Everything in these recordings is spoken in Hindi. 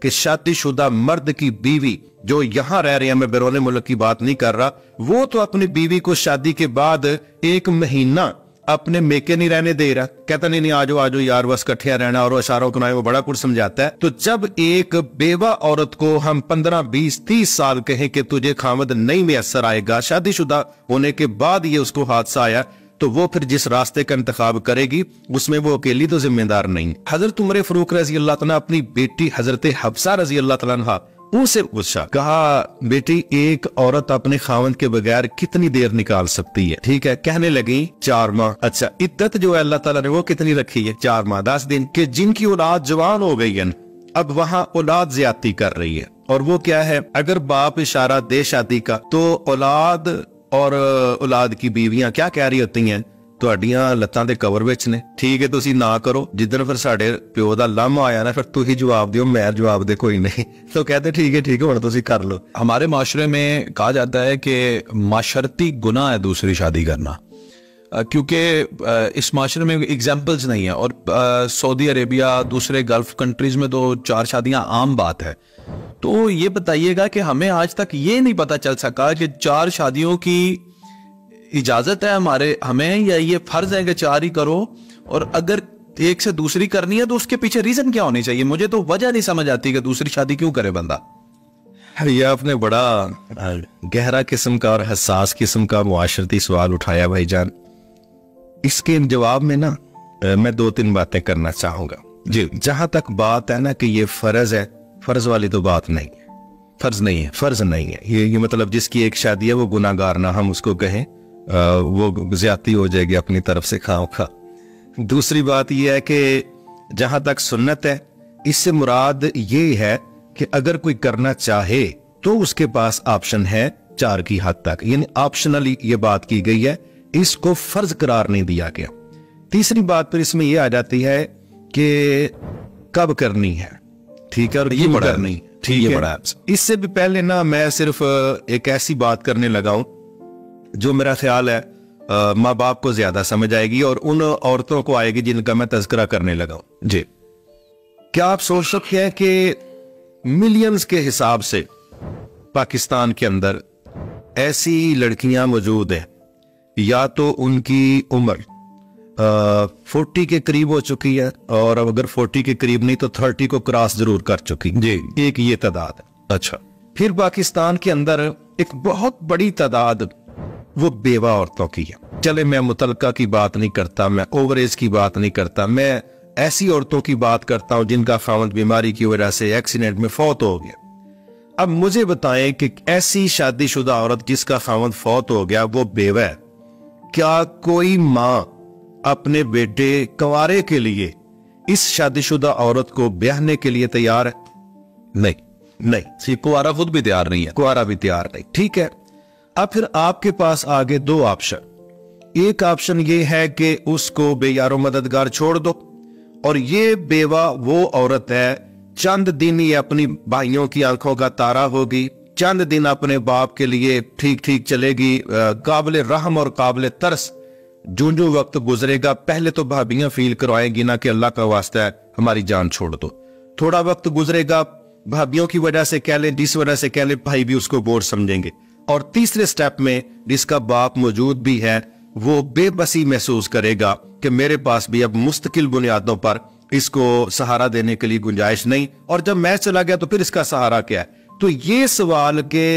कि शादीशुदा मर्द की बीवी जो यहां रह रही है, मैं बैरून मुल्क की बात नहीं कर रहा, वो तो अपनी बीवी को शादी के बाद 1 महीना अपने मेके नहीं रहने दे रहा, कहता नहीं आजो आजो यार बस इकट्ठे रहना, और इशारों को वो बड़ा कुछ समझाता है। तो जब एक बेवा औरत को हम 15, 20, 30 साल कहें कि तुझे खामद नहीं मैसर आएगा, शादीशुदा होने के बाद ये उसको हादसा आया, तो वो फिर जिस रास्ते का इंतखाब करेगी उसमें वो अकेली तो जिम्मेदार नहीं। हजरत उमर फारूक रजी अल्लाह तआला अपनी बेटी हजरत हफ्सा रजी अल्लाह तआला अन्हा उनसे पूछा, कहा बेटी एक औरत अपने खावंद के बगैर कितनी देर निकाल सकती है? ठीक है, कहने लगी 4 माह। अच्छा, इद्दत जो है अल्लाह ताला ने वो कितनी रखी है? 4 माह 10 दिन। कि जिनकी औलाद जवान हो गई है, अब वहां औलाद ज्यादती कर रही है, और वो क्या है, अगर बाप इशारा दे शादी का तो औलाद और औलाद की बीवियां क्या कह रही होती हैं, ਤੁਹਾਡੀਆਂ ਲੱਤਾਂ ਦੇ ਕਵਰ ਵਿੱਚ ਨੇ, ठीक है ਤੁਸੀਂ ना करो, जिधर फिर साढ़े प्यो दा लामा आया ना फिर तू ही जवाब दियो, मैं जवाब दे कोई नहीं। तो कहते ठीक है हुण तुसी कर लो। हमारे माशरे में कहा जाता है कि माशरती गुनाह है दूसरी शादी करना, क्योंकि इस माशरे में एग्जाम्पल्स नहीं है, और सऊदी अरेबिया दूसरे गल्फ कंट्रीज में तो 4 शादियां आम बात है। तो ये बताइएगा कि हमें आज तक ये नहीं पता चल सका कि 4 शादियों की इजाजत है हमें, या ये फर्ज है कि 4 ही करो, और अगर एक से दूसरी करनी है तो उसके पीछे रीजन क्या होनी चाहिए? मुझे तो वजह नहीं समझ आती कि दूसरी शादी क्यों करे बंदा। ये आपने बड़ा गहरा किस्म का और हसास किस्म का मुआशरती सवाल उठाया भाईजान। इसके जवाब में ना मैं 2-3 बातें करना चाहूंगा जी। जहां तक बात है ना कि ये फर्ज है, फर्ज वाली तो बात नहीं है, फर्ज नहीं है। ये मतलब जिसकी एक शादी है वो गुनाहगार ना हम उसको कहें, वो ज्यादती हो जाएगी अपनी तरफ से खाओ खा। दूसरी बात यह है कि जहां तक सुन्नत है, इससे मुराद ये है कि अगर कोई करना चाहे तो उसके पास ऑप्शन है 4 की हद तक, यानी ऑप्शनली ये बात की गई है, इसको फर्ज करार नहीं दिया गया। तीसरी बात फिर इसमें यह आ जाती है कि कब करनी है, ठीक है, और ये बड़ा नहीं, ठीक है। इससे भी पहले ना मैं सिर्फ एक ऐसी बात करने लगा हूं जो मेरा ख्याल है माँ बाप को ज्यादा समझ आएगी और उन औरतों को आएगी जिनका मैं तज़किरा करने लगा हूं जी। क्या आप सोच सकते हैं कि मिलियंस के हिसाब से पाकिस्तान के अंदर ऐसी लड़कियां मौजूद हैं, या तो उनकी उम्र 40 के करीब हो चुकी है, और अगर 40 के करीब नहीं तो 30 को क्रॉस जरूर कर चुकी जी, एक ये तादाद है। अच्छा, फिर पाकिस्तान के अंदर एक बहुत बड़ी तादाद वो बेवा औरतों की है। चले मैं मुतलका की बात नहीं करता, मैं ओवर एज की बात नहीं करता, मैं ऐसी औरतों की बात करता हूं जिनका खावंद बीमारी की वजह से एक्सीडेंट में फौत हो गया। अब मुझे बताएं कि ऐसी शादीशुदा औरत जिसका खावंद फौत हो गया वो बेवा है, क्या कोई मां अपने बेटे कंवारे के लिए इस शादीशुदा औरत को ब्याहने के लिए तैयार है? नहीं, कुआरा खुद भी तैयार नहीं है, कुआरा भी तैयार नहीं, ठीक है। अब फिर आपके पास आगे 2 ऑप्शन। एक ऑप्शन ये है कि उसको बेयारो मददगार छोड़ दो, और ये बेवा वो औरत है चंद दिन ये अपनी भाइयों की आंखों का तारा होगी, चंद दिन अपने बाप के लिए ठीक ठीक चलेगी, काबिल रहम और काबिल तरस। जो वक्त गुजरेगा पहले तो भाभियां फील करवाएंगी ना कि अल्लाह का वास्ता है हमारी जान छोड़ दो। थोड़ा वक्त गुजरेगा, भाभियों की वजह से कह ले, जिस वजह से कह ले, भाई भी उसको बोझ समझेंगे। और तीसरे स्टेप में जिसका बाप मौजूद भी है वो बेबसी महसूस करेगा कि मेरे पास भी अब मुस्तकिल बुनियादों पर इसको सहारा देने के लिए गुंजाइश नहीं, और जब मैं चला गया तो फिर इसका सहारा क्या है। तो ये सवाल के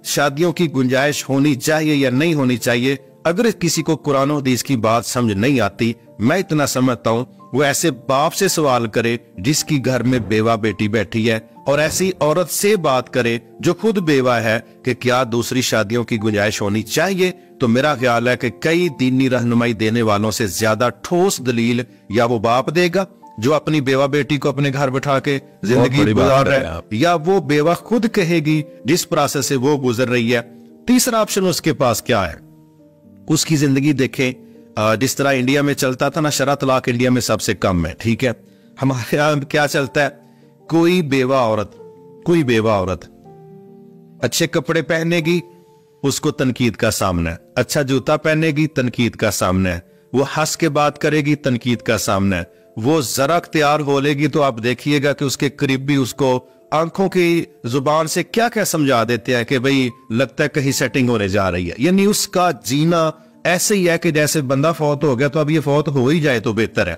शादियों की गुंजाइश होनी चाहिए या नहीं होनी चाहिए, अगर किसी को कुरान और हदीस की बात समझ नहीं आती, मैं इतना समझता हूं वो ऐसे बाप से सवाल करे जिसकी घर में बेवा बेटी बैठी है, और ऐसी औरत से बात करे जो खुद बेवा है कि क्या दूसरी शादियों की गुंजाइश होनी चाहिए। तो मेरा ख्याल है कि कई दीनी रहनुमाई देने वालों से ज्यादा ठोस दलील या वो बाप देगा जो अपनी बेवा बेटी को अपने घर बैठा के जिंदगी गुजार रहा है, या वो बेवा खुद कहेगी जिस प्रोसेस से वो गुजर रही है। तीसरा ऑप्शन उसके पास क्या है, उसकी जिंदगी देखें। जिस तरह इंडिया में चलता था ना, शरअ तलाक इंडिया में सबसे कम है, ठीक है। हमारे यहाँ क्या चलता है, कोई बेवा औरत अच्छे कपड़े पहनेगी उसको तनकीद का सामना है, अच्छा जूता पहनेगी तनकीद का सामना है, वो हंस के बात करेगी तनकीद का सामना है, वो जरा तैयार हो लेगी तो आप देखिएगा कि उसके करीब भी उसको आंखों की जुबान से क्या क्या समझा देते हैं कि भाई लगता है कहीं सेटिंग होने जा रही है। यानी उसका जीना ऐसे ही है कि जैसे बंदा फौत हो गया तो अब ये फौत हो ही जाए तो बेहतर है।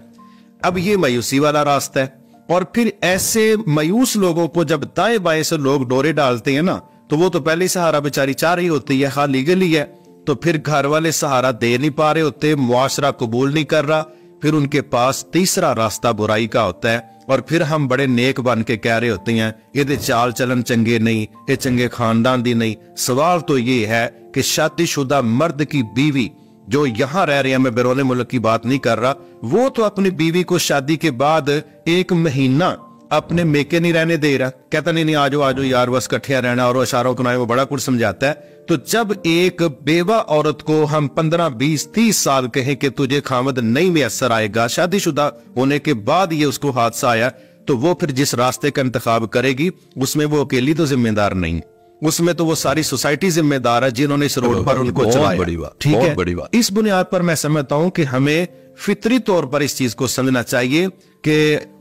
अब ये मायूसी वाला रास्ता है। और फिर ऐसे मायूस लोगों को जब दाएं बाएं से लोग डोरे डालते हैं ना, तो वो तो पहले सहारा बेचारी चाह रही होती है, हाँ लीगली है, तो फिर घर वाले सहारा दे नहीं पा रहे होते, मुआशरा कबूल नहीं कर रहा, फिर उनके पास तीसरा रास्ता बुराई का होता है। और फिर हम बड़े नेक बन के कह रहे होते हैं ये चाल चलन चंगे नहीं, ये चंगे खानदान दी नहीं। सवाल तो ये है कि शादीशुदा मर्द की बीवी जो यहां रह रही है, मैं बैरून मुल्क की बात नहीं कर रहा, वो तो अपनी बीवी को शादी के बाद 1 महीना अपने मेके नहीं रहने दे रहा, कहता नहीं आजो आजो यार बस इकट्ठे रहना, और इशारों को वो बड़ा कुछ समझाता है। तो जब एक बेवा औरत को हम 15, 20, 30 साल कहें कि तुझे खामद नहीं मैसर आएगा, शादीशुदा होने के बाद ये उसको हादसा आया, तो वो फिर जिस रास्ते का इंतखाब करेगी उसमें वो अकेली तो जिम्मेदार नहीं, उसमें तो वो सारी सोसाइटी जिम्मेदार है जिन्होंने इस रोड पर उनको चलाया। ठीक है, इस बुनियाद पर मैं समझता हूं कि हमें फितरी तौर पर इस चीज को समझना चाहिए कि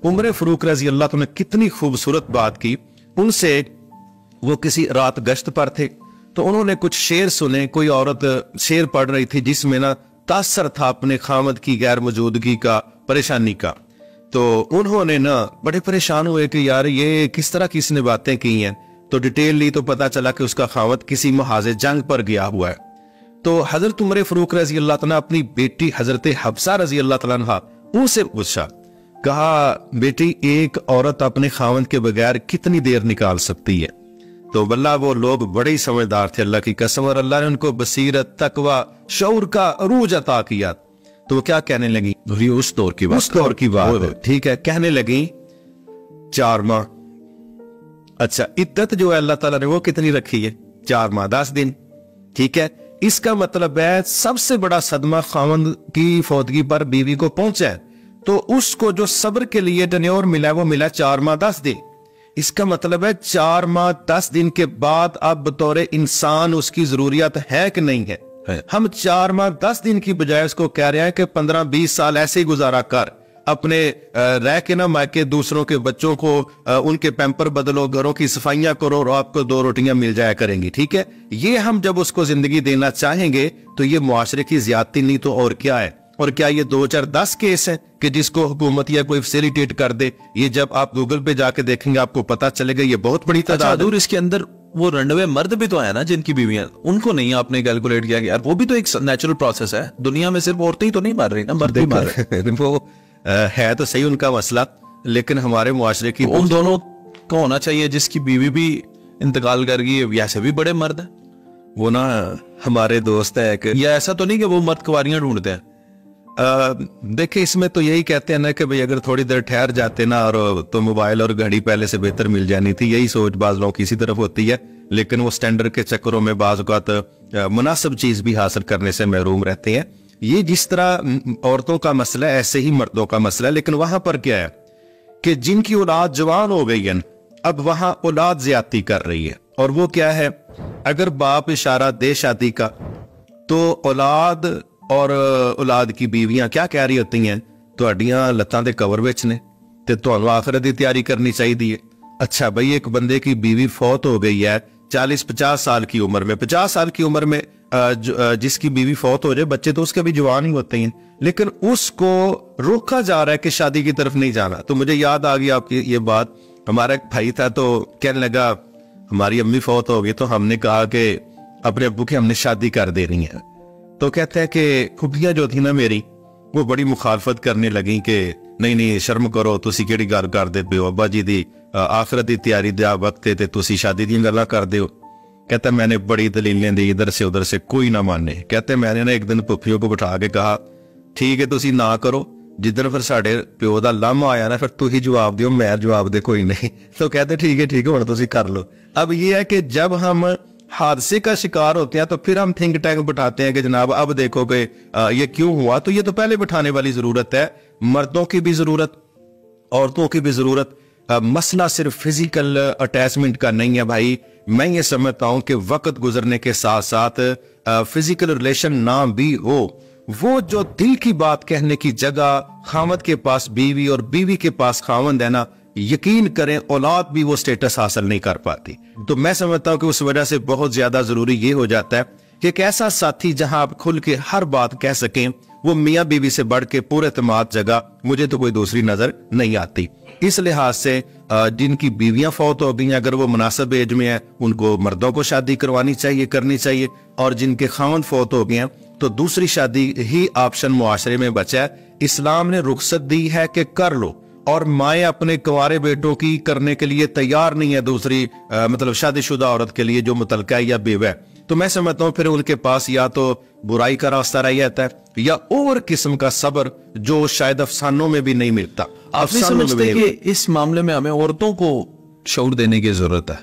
उमर फारूक रजी अल्लाह तआला ने कितनी खूबसूरत बात की। उनसे वो किसी रात गश्त पर थे तो उन्होंने कुछ शेर सुने, कोई औरत शेर पढ़ रही थी जिसमें ना तासर था अपने खामद की गैर मौजूदगी का, परेशानी का। तो उन्होंने ना बड़े परेशान हुए कि यार ये किस तरह की इसने बातें की हैं। तो डिटेल ली तो पता चला कि उसका खामद किसी महाजे जंग पर गया हुआ है। तो हजरत उमर फारूक रजी अल्लाह तआला अपनी बेटी हजरत हफ्सा रजी अल्लाह तआला अन्हा उनसे पूछा, कहा बेटी एक औरत अपने खामद के बगैर कितनी देर निकाल सकती है? तो वल्लाह वो लोग बड़े ही समझदार थे, अल्लाह की कसम, और अल्लाह ने उनको बसीरत, तकवा, शऊर का अरूज अता किया। तो वो क्या कहने लगी, उस दौर की बात, ठीक है, कहने लगी 4 माह। अच्छा, इद्दत जो है अल्लाह ताला ने वो कितनी रखी है? 4 माह 10 दिन। ठीक है, इसका मतलब है सबसे बड़ा सदमा खामद की फौतगी पर बीवी को पहुंचा है, तो उसको जो सब्र के लिए टन्योर मिला वो मिला 4 माह 10 दिन। इसका मतलब है 4 माह 10 दिन के बाद अब बतौर इंसान उसकी जरूरियत है कि नहीं है? हम 4 माह 10 दिन की बजाय उसको कह रहे हैं कि 15-20 साल ऐसे ही गुजारा कर, अपने रह के ना मायके दूसरों के बच्चों को उनके पैम्पर बदलो, घरों की सफाइयां करो और आपको 2 रोटियां मिल जाया करेंगी। ठीक है, ये हम जब उसको जिंदगी देना चाहेंगे तो ये मुआशरे की ज्यादती नहीं तो और क्या है। और क्या ये 2010 केस है कि जिसको हुकूमत या कोई फैसिलिटेट कर दे? ये जब आप गूगल पे जाके देखेंगे आपको पता चलेगा ये बहुत बड़ी तादाद है। इसके अंदर वो रंडवे मर्द भी तो है ना जिनकी बीवियां, उनको नहीं आपने कैलकुलेट किया कि यार वो भी तो एक नेचुरल प्रोसेस है। दुनिया में सिर्फ औरतें ही तो नहीं मार रही ना, मर्द भी मार रहे हैं। वो है तो सही उनका मसला, लेकिन हमारे मुआशरे की उन दोनों को होना चाहिए जिसकी बीवी भी इंतकाल कर गई, ऐसे भी बड़े मर्द है। वो ना हमारे दोस्त है कि या ऐसा तो नहीं कि वो मर्द कुंवारियां ढूंढते हैं। देखिए इसमें तो यही कहते हैं ना कि भाई अगर थोड़ी देर ठहर जाते ना और तो मोबाइल और घड़ी पहले से बेहतर मिल जानी थी, यही सोच बाज लोगों की इसी तरफ होती है। लेकिन वो स्टैंडर्ड के चक्करों में बाज औक़ात मुनासिब चीज भी हासिल करने से महरूम रहते हैं। ये जिस तरह औरतों का मसला है ऐसे ही मर्दों का मसला है। लेकिन वहां पर क्या है कि जिनकी औलाद जवान हो गई है, अब वहां औलाद ज्यादती कर रही है। और वो क्या है, अगर बाप इशारा दे शादी का तो औलाद और औलाद की बीवियां क्या कह रही होती हैं, तुहाडियां लत्तां दे कवर विच ने ते तुहानू आखिरत दी तैयारी करनी चाहिए। अच्छा भाई, एक बंदे की बीवी फौत हो गई है 40-50 साल की उम्र में, 50 साल की उम्र में जिसकी बीवी फौत हो जाए, बच्चे तो उसके भी जवान ही होते हैं, लेकिन उसको रोका जा रहा है कि शादी की तरफ नहीं जाना। तो मुझे याद आ गई आपकी ये बात, हमारा एक भाई था तो कहने लगा हमारी अम्मी फौत हो गई तो हमने कहा कि अपने अब्बू की हमने शादी कर दे रही है। तो कहते हैं कि खुबियां जो थी ना मेरी वो बड़ी मुखालफत करने लगी कि नहीं नहीं शर्म करो, तुसी केड़ी गल करदे पे हो, अब्बा जी दी आखिरत दी तैयारी दा वक्त है ते तुसी शादी दी गल्लां करदे हो। कहता मैंने बड़ी दलीलें दी इधर से उधर से, कोई ना माने। कहते मैंने ना एक दिन पुफियों को बिठा के कहा ठीक है तुसी ना करो, जिधर फिर साडे प्यो दा लामा आया ना फिर तू ही जवाब दियो, मैं जवाब दे कोई नहीं। तो कहते ठीक है हुण तुसी कर लो। अब ये है कि जब हम हादसे का शिकार होते हैं तो फिर हम थिंक टैंक बिठाते हैं कि जनाब अब देखो कि ये क्यों हुआ। तो ये तो पहले बिठाने वाली जरूरत है, मर्दों की भी जरूरत, औरतों की भी जरूरत। मसला सिर्फ फिजिकल अटैचमेंट का नहीं है भाई। मैं ये समझता हूं कि वक्त गुजरने के साथ साथ फिजिकल रिलेशन ना भी हो, वो जो दिल की बात कहने की जगह खामद के पास बीवी और बीवी के पास खामद है ना, यकीन करें औलाद भी वो स्टेटस हासिल नहीं कर पाती। तो मैं समझता हूं कि उस वजह से बहुत ज्यादा जरूरी ये हो जाता है कि एक ऐसा साथी जहां आप खुल के हर बात कह सकें, वो मियाँ बीवी से बढ़ के पूरे एतमाद जगह मुझे तो कोई दूसरी नजर नहीं आती। इस लिहाज से जिनकी बीवियां फौत हो गई, अगर वो मुनासिब एज में है, उनको मर्दों को शादी करवानी चाहिए, करनी चाहिए। और जिनके खावंद फौत हो गए हैं तो दूसरी शादी ही ऑप्शन मुआशरे में बचा है। इस्लाम ने रुख्सत दी है कि कर लो, और माए अपने कुंवारे बेटों की करने के लिए तैयार नहीं है दूसरी मतलब शादीशुदा औरत के लिए जो मुतलका है या बेवा है। तो मैं समझता हूँ फिर उनके पास या तो बुराई का रास्ता रह जाता है या और किस्म का सब्र जो शायद अफसानों में भी नहीं मिलता। आप नहीं समझते कि इस मामले में हमें औरतों को शऊर देने की जरूरत है,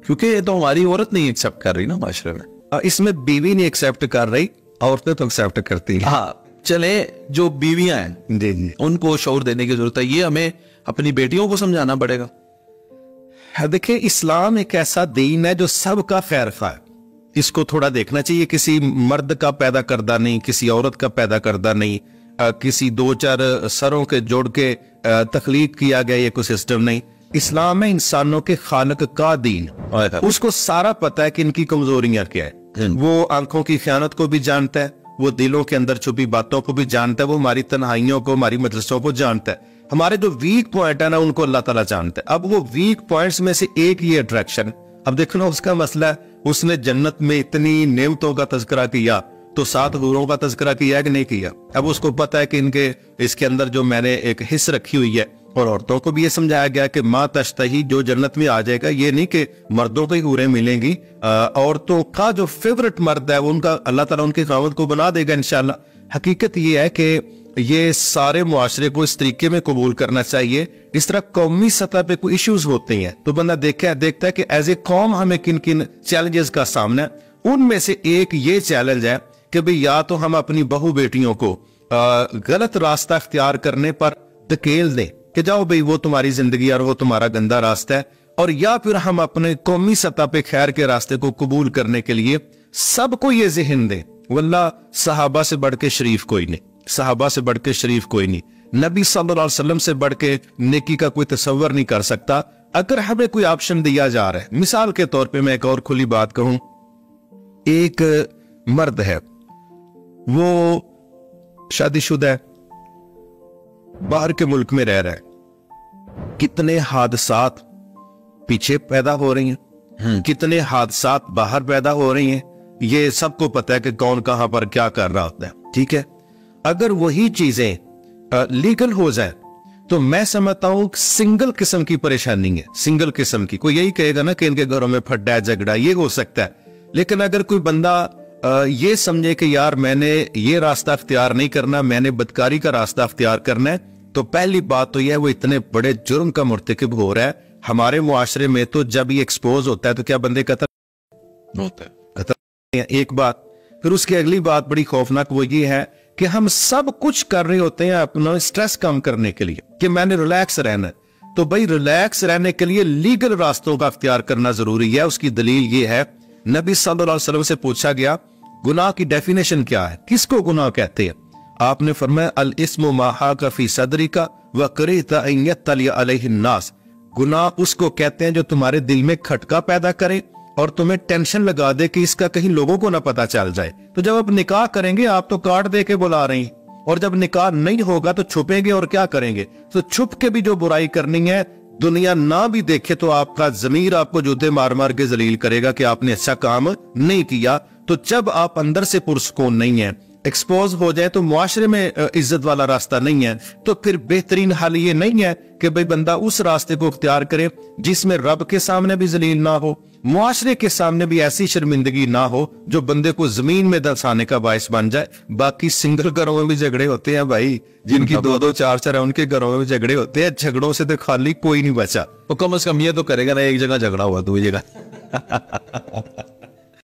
क्योंकि ये तो हमारी औरत नहीं एक्सेप्ट कर रही ना माशरे में। इसमें बीवी नहीं एक्सेप्ट कर रही, औरतें तो एक्सेप्ट करती हैं। हाँ, चले जो बीवियां हैं जी जी, उनको शऊर देने की जरूरत है, ये हमें अपनी बेटियों को समझाना पड़ेगा। देखिए, इस्लाम एक ऐसा दीन है जो सबका खैर खा है। इसको थोड़ा देखना चाहिए, किसी मर्द का पैदा करदा नहीं, किसी औरत का पैदा करदा नहीं, किसी दो चार सरों के जोड़ के तख्लीक किया गया ये कोई सिस्टम नहीं। इस्लाम है इंसानों के खालक का दीन। उसको सारा पता है कि इनकी कमजोरियां क्या है। वो आंखों की खयानत को भी जानता है, वो दिलों के अंदर छुपी बातों को भी जानता है, वो हमारी तन्हाइयों को, हमारी मजलिसों को जानता है। हमारे जो वीक पॉइंट है ना, उनको अल्लाह ताला जानता है। अब वो वीक पॉइंट्स में से एक ये अट्रैक्शन, अब देखो ना उसका मसला है, उसने जन्नत में इतनी नेमतों का तज़किरा किया तो 7 हूरों का तज़किरा किया कि नहीं किया। अब उसको पता है कि इनके इसके अंदर जो मैंने एक हिस्स रखी हुई है, और औरतों को भी ये समझाया गया कि माँ तश्तही, जो जन्नत में आ जाएगा, ये नहीं कि मर्दों को ही हूरें मिलेंगी, औरतों का जो फेवरेट मर्द है उनका अल्लाह ताला उनके खावत को बना देगा इंशाल्लाह। हकीकत ये है कि ये सारे मुआशरे को इस तरीके में कबूल करना चाहिए। इस तरह कौमी सतह पे कोई इश्यूज होते हैं तो बंदा देखता है कि एज ए कौम हमें किन किन चैलेंजेस का सामना है। उनमें से एक ये चैलेंज है कि भाई या तो हम अपनी बहू बेटियों को गलत रास्ता अख्तियार करने पर धकेल दें कि जाओ भाई वो तुम्हारी जिंदगी और वो तुम्हारा गंदा रास्ता है, और या फिर हम अपने कौमी सतह पे खैर के रास्ते को कबूल करने के लिए सबको ये ज़हन दें। वल्लाह सहाबा से बढ़ के शरीफ कोई नहीं, सहाबा से बढ़ के शरीफ कोई नहीं, नबी सल्लल्लाहु अलैहि वसल्लम से बढ़ के नेकी का कोई तसव्वुर नहीं कर सकता। अगर हमें कोई ऑप्शन दिया जा रहा है, मिसाल के तौर पे मैं एक और खुली बात कहूं, एक मर्द है, वो शादीशुदा है, बाहर के मुल्क में रह रहा है, कितने हादसात पीछे पैदा हो रही हैं, कितने हादसात बाहर पैदा हो रही हैं, ये सबको पता है कि कौन कहां पर क्या कर रहा होता है। ठीक है, अगर वही चीजें लीगल हो जाए तो मैं समझता हूं सिंगल किस्म की परेशानी है, सिंगल किस्म की। कोई यही कहेगा ना कि इनके घरों में फड्डा है, झगड़ा, ये हो सकता है। लेकिन अगर कोई बंदा ये समझे कि यार मैंने ये रास्ता अख्तियार नहीं करना, मैंने बदकारी का रास्ता अख्तियार करना है, तो पहली बात तो यह है वो इतने बड़े जुर्म का मुर्तकिब हो रहा है। हमारे मुआशरे में तो जब ये एक्सपोज होता है तो क्या बंदे कत्ल होता है, कत्ल एक बात। फिर उसकी अगली बात बड़ी खौफनाक वो ये है कि हम सब कुछ कर रहे होते हैं अपना स्ट्रेस कम करने के लिए कि मैंने रिलैक्स रहना है। तो भाई रिलैक्स रहने के लिए लीगल रास्तों का अख्तियार करना जरूरी है। उसकी दलील ये है, नबी सल्लल्लाहु अलैहि वसल्लम से पूछा गया गुनाह की डेफिनेशन क्या है, किसको गुनाह कहते हैं? आपने फरमाया अल इस्मु मा हाका फी सदरिका व करीता अन यत्तली अलैहि नास। गुनाह उसको कहते हैं जो तुम्हारे दिल में खटका पैदा करे और तुम्हें टेंशन लगा दे कि इसका कहीं लोगों को ना पता चल जाए। तो जब आप निकाह करेंगे आप तो कार्ड दे के बुला रही हैं, और जब निकाह नहीं होगा तो छुपेंगे और क्या करेंगे? तो छुप के भी जो बुराई करनी है, दुनिया ना भी देखे तो आपका जमीर आपको जूते मार मार के जलील करेगा कि आपने अच्छा काम नहीं किया। तो जब आप अंदर से पुरसकून नहीं है, एक्सपोज हो जाए, तो मुआशरे में इज्जत वाला रास्ता नहीं है, तो फिर बेहतरीन हाल ये नहीं है कि भाई बंदा उस रास्ते को अख्तियार करे जिसमें रब के सामने भी जलील ना हो, मुआशरे के सामने भी ऐसी शर्मिंदगी ना हो जो बंदे को जमीन में दसाने का बायस बन जाए। बाकी सिंगल घरों में भी झगड़े होते हैं भाई, जिनकी 2-2 4-4 है उनके घरों में भी झगड़े होते हैं। झगड़ों से तो खाली कोई नहीं बचा। तो कम से कम ये तो करेगा ना, एक जगह झगड़ा हुआ दूसरी जगह